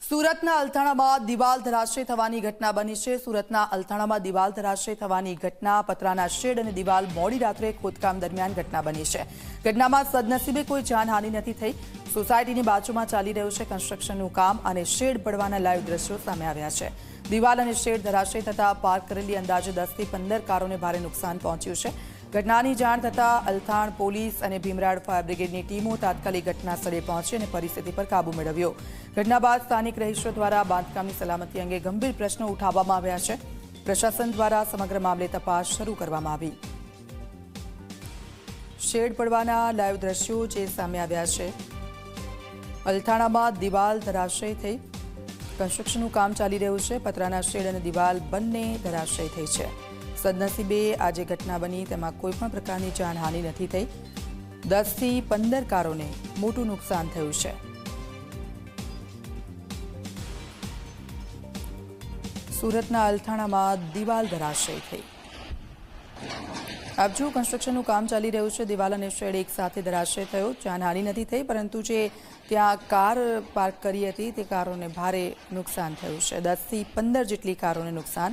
સુરતના અલથાણામાં દિવાલ ધરાશય થવાની ઘટના બની છે। સુરતના અલથાણામાં દિવાલ ધરાશય થવાની ઘટના પતરાના શેડ અને દિવાલ મોડી રાત્રે ખોદકામ દરમિયાન ઘટના બની છે। ઘટનામાં સદનસીબે કોઈ જાનહાનિ નથી થઈ। સોસાયટીની બાજુમાં ચાલી રહ્યું છે કન્સ્ટ્રક્શનનું કામ અને શેડ પડવાના લાઈવ દ્રશ્યો સામે આવ્યા છે। દિવાલ અને શેડ ધરાશય થતા પાર્ક કરેલી અંદાજે 10 થી 15 કારોને ભારે નુકસાન પહોંચ્યું છે। ઘટનાની જાણ થતાં અલથાણ પોલીસ અને ભીમરાડ ફાયર બ્રિગેડની ટીમો તાત્કાલિક ઘટના સ્થળે પહોંચી અને પરિસ્થિતિ પર કાબૂ મેળવ્યો। ઘટના બાદ સ્થાનિક રહીશો દ્વારા બાંધકામની સલામતી અંગે ગંભીર પ્રશ્નો ઉઠાવવામાં આવ્યા છે। પ્રશાસન દ્વારા સમગ્ર મામલે તપાસ શરૂ કરવામાં આવી। શેડ પડવાના લાઈવ દ્રશ્યો જે સામે આવ્યા છે। અલથાણામાં દિવાલ ધરાશય થઈ કન્સ્ટ્રક્શનનું કામ ચાલી રહ્યું છે। પતરાના શેડ અને દિવાલ બંને ધરાશય થઈ છે। સદનસીબે આજે ઘટના બની તેમાં કોઈપણ પ્રકારની જાનહાનિ નથી થઈ। 10 થી 15 કારોને મોટું નુકસાન થયું છે। સુરતના અલથાણામાં દિવાલ ધરાશય થઈ। આપ જો કન્સ્ટ્રક્શનનું કામ ચાલી રહ્યું છે। દિવાલ અને શેડ એક સાથે ધરાશય થયો। જાનહાનિ નથી થઈ પરંતુ જે ત્યાં કાર પાર્ક કરી હતી તે કારોને ભારે નુકસાન થયું છે। 10 થી 15 જેટલી કારોને નુકસાન